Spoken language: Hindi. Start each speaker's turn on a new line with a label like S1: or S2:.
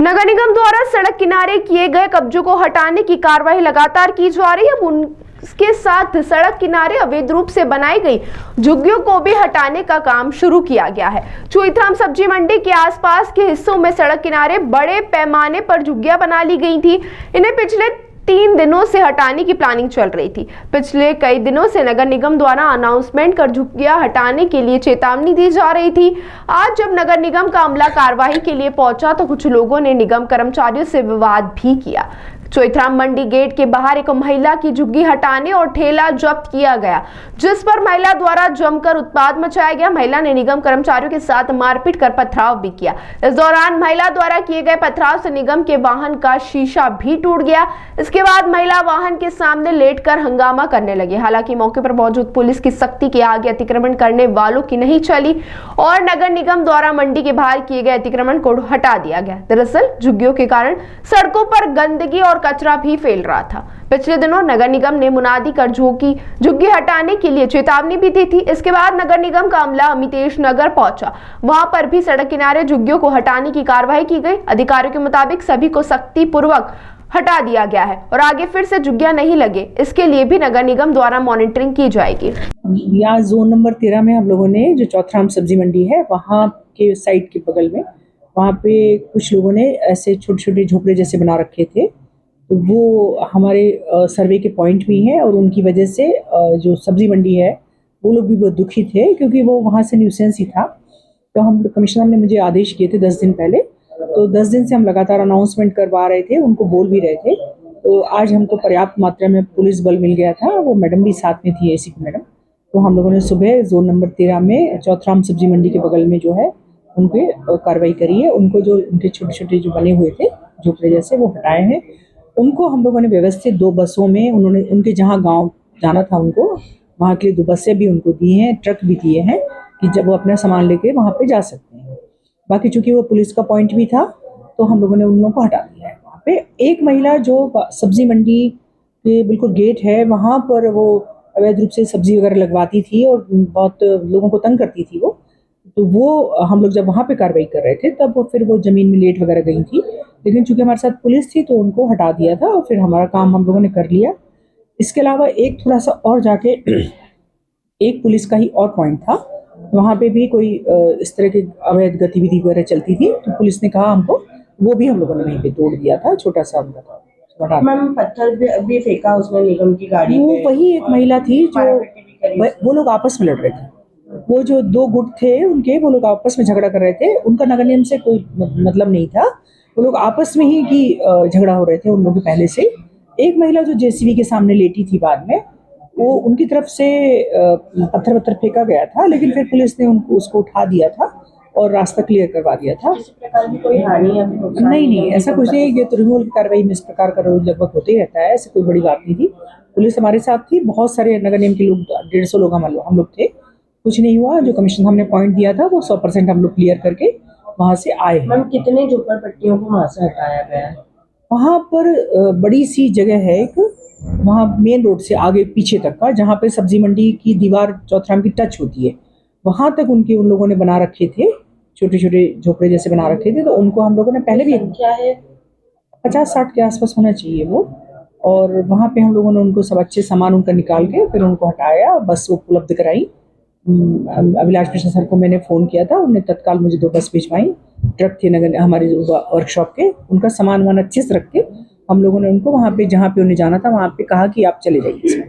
S1: नगर निगम द्वारा सड़क किनारे किए गए कब्जों को हटाने की कार्रवाई लगातार की जा रही है। अब उसके साथ सड़क किनारे अवैध रूप से बनाई गई झुग्गियों को भी हटाने का काम शुरू किया गया है। चोइथराम सब्जी मंडी के आसपास के हिस्सों में सड़क किनारे बड़े पैमाने पर झुग्गियां बना ली गई थी। इन्हें पिछले 3 दिनों से हटाने की प्लानिंग चल रही थी। पिछले कई दिनों से नगर निगम द्वारा अनाउंसमेंट कर झुग्गियां हटाने के लिए चेतावनी दी जा रही थी। आज जब नगर निगम का अमला कार्रवाई के लिए पहुंचा तो कुछ लोगों ने निगम कर्मचारियों से विवाद भी किया। चोइथराम मंडी गेट के बाहर एक महिला की झुग्गी हटाने और ठेला जब्त किया गया, जिस पर महिला द्वारा जमकर उत्पात मचाया गया। महिला ने निगम कर्मचारियों के साथ मारपीट कर पथराव भी किया। इस दौरान महिला द्वारा किए गए पथराव से निगम के वाहन का शीशा भी टूट गया। इसके बाद महिला वाहन के सामने लेटकर हंगामा करने लगी। हालांकि मौके पर मौजूद पुलिस की सख्ती के आगे अतिक्रमण करने वालों की नहीं चली और नगर निगम द्वारा मंडी के बाहर किए गए अतिक्रमण को हटा दिया गया। दरअसल झुग्गियों के कारण सड़कों पर गंदगी और कचरा भी फैल रहा था। पिछले दिनों नगर निगम ने मुनादी कर झुग्गी हटाने के लिए चेतावनी भी दी थी। इसके बाद नगर निगम का अमला अमितेश नगर पहुंचा। वहां पर भी सड़क किनारे झुग्गियों को हटाने की कार्रवाई की गई। अधिकारियों के मुताबिक सभी को सख्ती पूर्वक हटा दिया गया है और आगे फिर से झुग्गियां नहीं लगे, इसके लिए भी नगर निगम द्वारा मॉनिटरिंग की जाएगी।
S2: यहाँ जोन नंबर 13 में हम लोगों ने जो चौथराम सब्जी मंडी है वहाँ के साइड के बगल में वहाँ पे कुछ लोगों ने ऐसे छोटे छोटे झोपड़े जैसे बना रखे थे। तो वो हमारे सर्वे के पॉइंट भी हैं और उनकी वजह से जो सब्जी मंडी है वो लोग भी बहुत दुखी थे, क्योंकि वो वहाँ से न्यूसेंस ही था। तो हम कमिश्नर ने मुझे आदेश किए थे 10 दिन पहले, तो 10 दिन से हम लगातार अनाउंसमेंट करवा रहे थे, उनको बोल भी रहे थे। तो आज हमको पर्याप्त मात्रा में पुलिस बल मिल गया था, वो मैडम भी साथ में थी, एसीपी मैडम। तो हम लोगों ने सुबह जोन नंबर 13 में चौथराम सब्जी मंडी के बगल में जो है उन पर कार्रवाई करी है। उनको जो उनके छोटे छोटे जो बने हुए थे झोपड़े जैसे वो हटाए हैं। उनको हम लोगों ने व्यवस्थित 2 बसों में उन्होंने उनके जहाँ गांव जाना था उनको वहाँ के लिए 2 बसें भी उनको दी हैं, ट्रक भी दिए हैं कि जब वो अपना सामान लेके वहाँ पे जा सकते हैं। बाकी चूंकि वो पुलिस का पॉइंट भी था तो हम लोगों ने उन लोगों को हटा दिया है। वहाँ पे एक महिला जो सब्जी मंडी के बिल्कुल गेट है वहाँ पर वो अवैध रूप से सब्जी वगैरह लगवाती थी और बहुत लोगों को तंग करती थी वो। तो वो हम लोग जब वहाँ पे कार्रवाई कर रहे थे तब फिर वो ज़मीन में लेट वगैरह गई थी, लेकिन चूंकि हमारे साथ पुलिस थी तो उनको हटा दिया था और फिर हमारा काम हम लोगों ने कर लिया। इसके अलावा एक थोड़ा सा और जाके एक पुलिस का ही और पॉइंट था, वहाँ पे भी कोई इस तरह की अवैध गतिविधि वगैरह चलती थी। तो पुलिस ने कहा हमको, वो भी हम लोगों ने वहीं पे तोड़ दिया था, छोटा सा
S3: मैम पत्थर भी फेंका उसमें निगम की गाड़ी
S2: वो
S3: पे।
S2: वही एक महिला थी जो वो लोग आपस में लड़ रहे थे। वो जो 2 गुट थे उनके, वो लोग आपस में झगड़ा कर रहे थे। उनका नगर निगम से कोई मतलब नहीं था, वो लोग आपस में ही की झगड़ा हो रहे थे उन लोगों के पहले से। एक महिला जो जेसीबी के सामने लेटी थी बाद में, वो उनकी तरफ से पत्थर फेंका गया था, लेकिन फिर पुलिस ने उसको उठा दिया था और रास्ता क्लियर करवा दिया था।
S3: किसी प्रकार की कोई हानि या
S2: नहीं, ऐसा कुछ नहीं। ये तृणमूल की कार्रवाई में इस प्रकार का रोज लगभग होते ही रहता है, ऐसी कोई बड़ी बात नहीं थी। पुलिस हमारे साथ थी, बहुत सारे नगर निगम के लोग, 150 लोग हम लोग थे। कुछ नहीं हुआ। जो कमीशन हमने पॉइंट दिया था वो 100% हम लोग क्लियर करके वहाँ से आए।
S3: मैम कितने झोपड़पट्टियों को वहाँ से हटाया गया है?
S2: वहाँ पर बड़ी सी जगह है एक, वहाँ मेन रोड से आगे पीछे तक का, जहाँ पे सब्जी मंडी की दीवार चौथराम की टच होती है, वहाँ तक उन लोगों ने बना रखे थे, छोटे छोटे झोपड़े जैसे बना रखे थे। तो उनको हम लोगों ने पहले भी,
S3: क्या है,
S2: 50-60 के आसपास होना चाहिए वो। और वहाँ पे हम लोगों ने उनको सब अच्छे सामान उनका निकाल के फिर उनको हटाया, बस उपलब्ध कराई। अभिलाष कृष्ण सर को मैंने फ़ोन किया था, उन्होंने तत्काल मुझे 2 बस भिजवाई। ट्रक थे नगर हमारे वर्कशॉप के, उनका सामान अच्छे से रख के हम लोगों ने उनको वहाँ पे जहाँ पे उन्हें जाना था वहाँ पे कहा कि आप चले जाइए।